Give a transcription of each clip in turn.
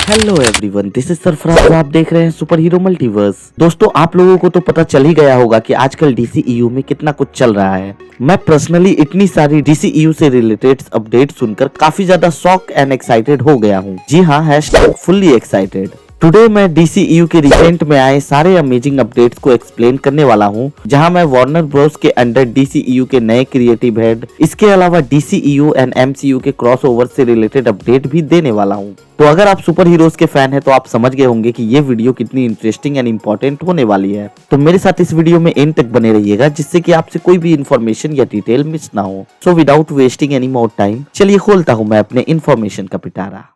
Hello everyone, this is Sarfaraz. आप देख रहे हैं सुपर हीरो मल्टीवर्स। दोस्तों, आप लोगों को तो पता चल ही गया होगा कि आजकल डीसीईयू में कितना कुछ चल रहा है। मैं पर्सनली इतनी सारी डीसीईयू से रिलेटेड अपडेट सुनकर काफी ज्यादा शॉक एंड एक्साइटेड हो गया हूँ। जी हाँ, #फुल्ली एक्साइटेड। टुडे मैं डीसीईयू के रिसेंट में आए सारे अमेजिंग अपडेट्स को एक्सप्लेन करने वाला हूँ, जहाँ मैं वार्नर ब्रोस के अंडर डीसीईयू के नए क्रिएटिव हेड, इसके अलावा डीसीईयू एंड एमसीयू के क्रॉसओवर से रिलेटेड अपडेट भी देने वाला हूँ। तो अगर आप सुपर हीरोज के फैन हैं तो आप समझ गए होंगे कि ये वीडियो कितनी इंटरेस्टिंग एंड इम्पोर्टेंट होने वाली है। तो मेरे साथ इस वीडियो में एंड तक बने रहिएगा, जिससे कि आपसे कोई भी इन्फॉर्मेशन या डिटेल मिस ना हो। So without wasting any more time, चलिए खोलता हूँ मैं अपने इन्फॉर्मेशन का पिटारा।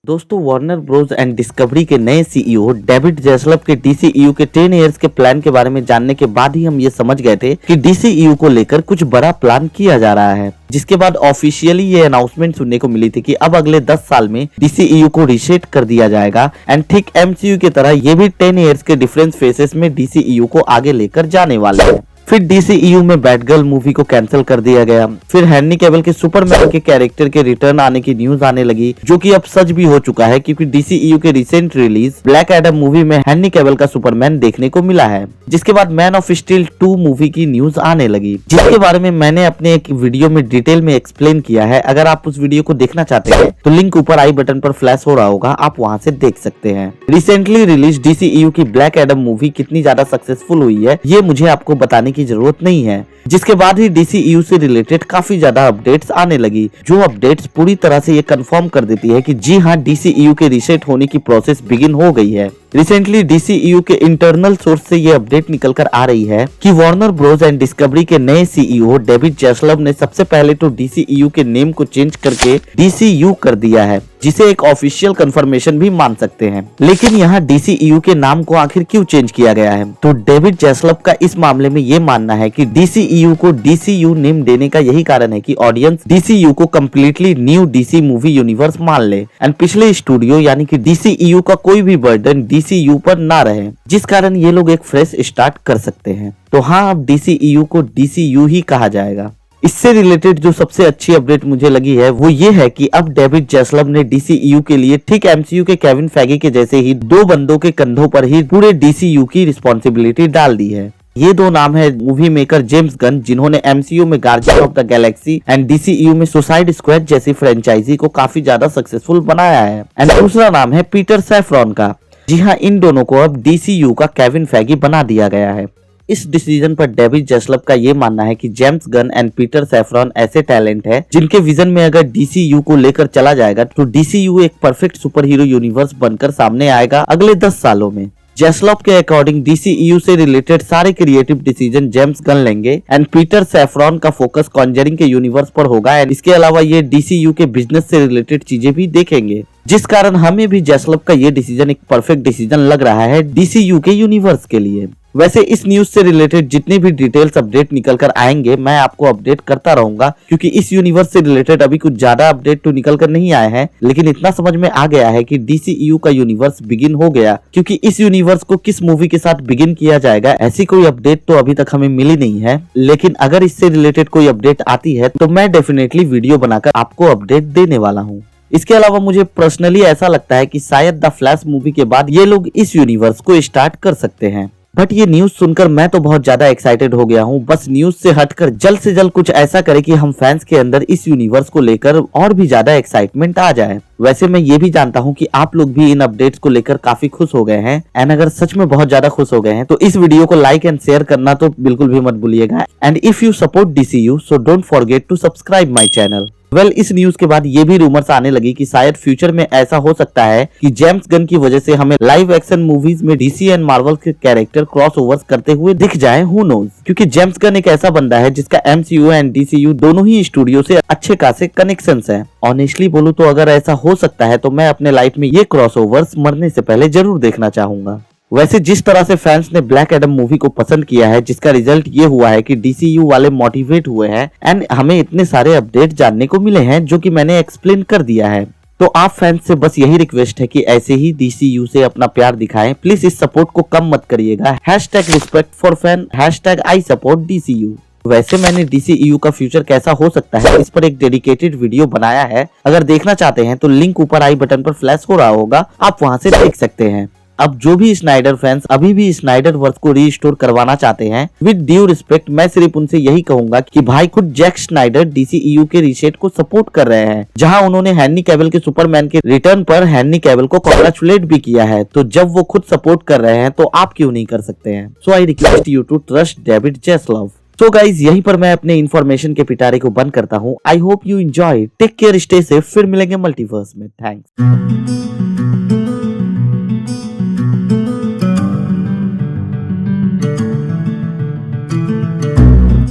दोस्तों, वार्नर ब्रोस एंड डिस्कवरी के नए सीईओ डेविड जैसलव के डीसीईयू के 10 इयर्स के प्लान के बारे में जानने के बाद ही हम ये समझ गए थे कि डीसीईयू को लेकर कुछ बड़ा प्लान किया जा रहा है। जिसके बाद ऑफिशियली ये अनाउंसमेंट सुनने को मिली थी कि अब अगले 10 साल में डीसीईयू को रीसेट कर दिया जाएगा एंड ठीक एमसीयू की तरह ये भी 10 इयर्स के डिफरेंस फेसेस में डीसीईयू को आगे लेकर जाने वाले हैं। फिर डीसीईयू में बैटगर्ल मूवी को कैंसिल कर दिया गया। फिर हेनरी कैविल के सुपरमैन के कैरेक्टर के रिटर्न आने की न्यूज आने लगी, जो कि अब सच भी हो चुका है, क्योंकि डीसीईयू के recent release black Adam movie में हेनरी कैविल का सुपरमैन देखने को मिला है। जिसके बाद मैन ऑफ स्टील 2 मूवी की न्यूज आने लगी, जिसके बारे में मैंने अपने एक वीडियो में डिटेल में एक्सप्लेन किया है। अगर आप उस वीडियो को देखना चाहते हैं तो लिंक ऊपर आई बटन पर फ्लैश हो रहा होगा, आप वहां से देख सकते हैं। रिसेंटली रिलीज डीसीईयू की ब्लैक एडम मूवी कितनी ज्यादा सक्सेसफुल हुई है, ये मुझे आपको बताने की जरूरत नहीं है। जिसके बाद ही डीसीईयू से रिलेटेड काफी ज्यादा अपडेट्स आने लगी, जो अपडेट्स पूरी तरह से ये कंफर्म कर देती है कि जी हाँ, डीसीईयू के रीसेट होने की प्रोसेस बिगिन हो गई है। रिसेंटली डीसीईयू के इंटरनल सोर्स से ये अपडेट निकल कर आ रही है कि वार्नर ब्रोस एंड डिस्कवरी के नए सीईओ डेविड जैसलव ने सबसे पहले तो डीसीईयू के नेम को चेंज करके डीसीयू कर दिया है, जिसे एक ऑफिशियल कंफर्मेशन भी मान सकते हैं। लेकिन यहाँ डीसीईयू के नाम को आखिर क्यों चेंज किया गया है? तो डेविड जैसलव का इस मामले में ये मानना है कि डीसीईयू को डीसीयू नेम देने का यही कारण है कि ऑडियंस डीसीयू को completely new DC movie universe मान ले एंड पिछले स्टूडियो यानी कि डीसीईयू का कोई भी बर्डन डीसीयू पर ना रहे, जिस कारण ये लोग एक फ्रेश स्टार्ट कर सकते हैं। तो हाँ, अब डीसीईयू को डीसीयू ही कहा जाएगा। इससे रिलेटेड जो सबसे अच्छी अपडेट मुझे लगी है वो ये है कि अब डेविड जैसलव ने डीसीईयू के लिए ठीक एमसीयू के केविन फैगी के जैसे ही 2 बंदों के कंधों पर ही पूरे डीसीयू की रिस्पॉन्सिबिलिटी डाल दी है। ये 2 नाम है मूवी मेकर जेम्स गन, जिन्होंने एमसीयू में guardian of the Galaxy and DCU में सुसाइड स्क्वाड जैसी फ्रेंचाइजी को काफी ज्यादा सक्सेसफुल बनाया है। एंड दूसरा नाम है पीटर सैफरॉन का। जी हाँ, इन दोनों को अब डीसीयू का केविन फैगी बना दिया गया है। इस डिसीजन पर डेविड जैसलव का ये मानना है कि James Gunn and Peter saffron ऐसे टैलेंट है जिनके विजन में अगर डीसीयू को लेकर चला जाएगा तो डीसीयू एक परफेक्ट सुपर हीरो यूनिवर्स बनकर सामने आएगा अगले 10 सालों में। जैसलव के अकॉर्डिंग डीसीईयू से रिलेटेड सारे क्रिएटिव डिसीजन जेम्स गन लेंगे एंड पीटर सैफरॉन का फोकस कॉन्जरिंग के यूनिवर्स पर होगा एंड इसके अलावा ये डीसीयू के बिजनेस से रिलेटेड चीजें भी देखेंगे, जिस कारण हमें भी जैसलव का ये डिसीजन एक परफेक्ट डिसीजन लग रहा है डीसीयू के यूनिवर्स के लिए। वैसे इस न्यूज से रिलेटेड जितने भी डिटेल्स अपडेट निकल कर आएंगे मैं आपको अपडेट करता रहूंगा, क्योंकि इस यूनिवर्स से रिलेटेड अभी कुछ ज्यादा अपडेट तो निकल कर नहीं आए हैं, लेकिन इतना समझ में आ गया है कि डीसीईयू का यूनिवर्स बिगिन हो गया। क्योंकि इस यूनिवर्स को किस मूवी के साथ बिगिन किया जाएगा ऐसी कोई अपडेट तो अभी तक हमें मिली नहीं है, लेकिन अगर इससे रिलेटेड कोई अपडेट आती है तो मैं डेफिनेटली वीडियो बनाकर आपको अपडेट देने वाला हूँ। इसके अलावा मुझे पर्सनली ऐसा लगता है कि शायद द फ्लैश मूवी के बाद ये लोग इस यूनिवर्स को स्टार्ट कर सकते हैं। बट ये न्यूज सुनकर मैं तो बहुत ज्यादा एक्साइटेड हो गया हूँ। बस न्यूज से हटकर जल्द से जल्द कुछ ऐसा करे कि हम फैंस के अंदर इस यूनिवर्स को लेकर और भी ज्यादा एक्साइटमेंट आ जाए। वैसे मैं ये भी जानता हूँ कि आप लोग भी इन अपडेट्स को लेकर काफी खुश हो गए हैं एंड अगर सच में बहुत ज्यादा खुश हो गए हैं तो इस वीडियो को लाइक एंड शेयर करना तो बिल्कुल भी मत भूलिएगा। And if you support DCU so don't forget to subscribe my channel. इस न्यूज के बाद ये भी रूमर्स आने लगी कि शायद फ्यूचर में ऐसा हो सकता है कि जेम्स गन की वजह से हमें लाइव एक्शन मूवीज में डीसी एंड मार्वल के कैरेक्टर क्रॉसओवर्स करते हुए दिख जाए, हु नोज। क्योंकि जेम्स गन एक ऐसा बंदा है जिसका एमसीयू एंड डीसीयू दोनों ही स्टूडियो से अच्छे खासे कनेक्शंस हैं। ऑनेस्टली बोलूं तो अगर ऐसा हो सकता है तो मैं अपने लाइफ में ये क्रॉसओवर्स मरने से पहले जरूर देखना चाहूंगा। वैसे जिस तरह से फैंस ने ब्लैक एडम मूवी को पसंद किया है, जिसका रिजल्ट ये हुआ है कि डीसीयू वाले मोटिवेट हुए हैं एंड हमें इतने सारे अपडेट जानने को मिले हैं जो कि मैंने एक्सप्लेन कर दिया है। तो आप फैंस से बस यही रिक्वेस्ट है कि ऐसे ही डीसीयू से अपना प्यार दिखाएं। प्लीज इस सपोर्ट को कम मत करिएगा। #respect for fan, #I support DCU। वैसे मैंने DCEU का फ्यूचर कैसा हो सकता है इस पर एक डेडिकेटेड वीडियो बनाया है, अगर देखना चाहते हैं तो लिंक ऊपर आई बटन पर फ्लैश हो रहा होगा, आप वहां से देख सकते हैं। अब जो भी स्नाइडर फैंस अभी भी स्नाइडर वर्स को रीस्टोर करवाना चाहते हैं, विद ड्यू रिस्पेक्ट मैं सिर्फ उनसे यही कहूंगा कि भाई खुद जैक स्नाइडर DCEU के रीसेट को सपोर्ट कर रहे हैं, जहां उन्होंने हेनरी कैविल के सुपरमैन के रिटर्न पर हेनरी कैविल को कांग्रेचुलेट भी किया है। तो जब वो खुद सपोर्ट कर रहे हैं तो आप क्यों नहीं कर सकते हैं? So I request you to trust David जैसलव। तो गाइज यहीं पर मैं अपने इन्फॉर्मेशन के पिटारे को बंद करता हूँ। I hope you enjoy, take care, stay safe, फिर मिलेंगे मल्टीवर्स में। थैंक्स।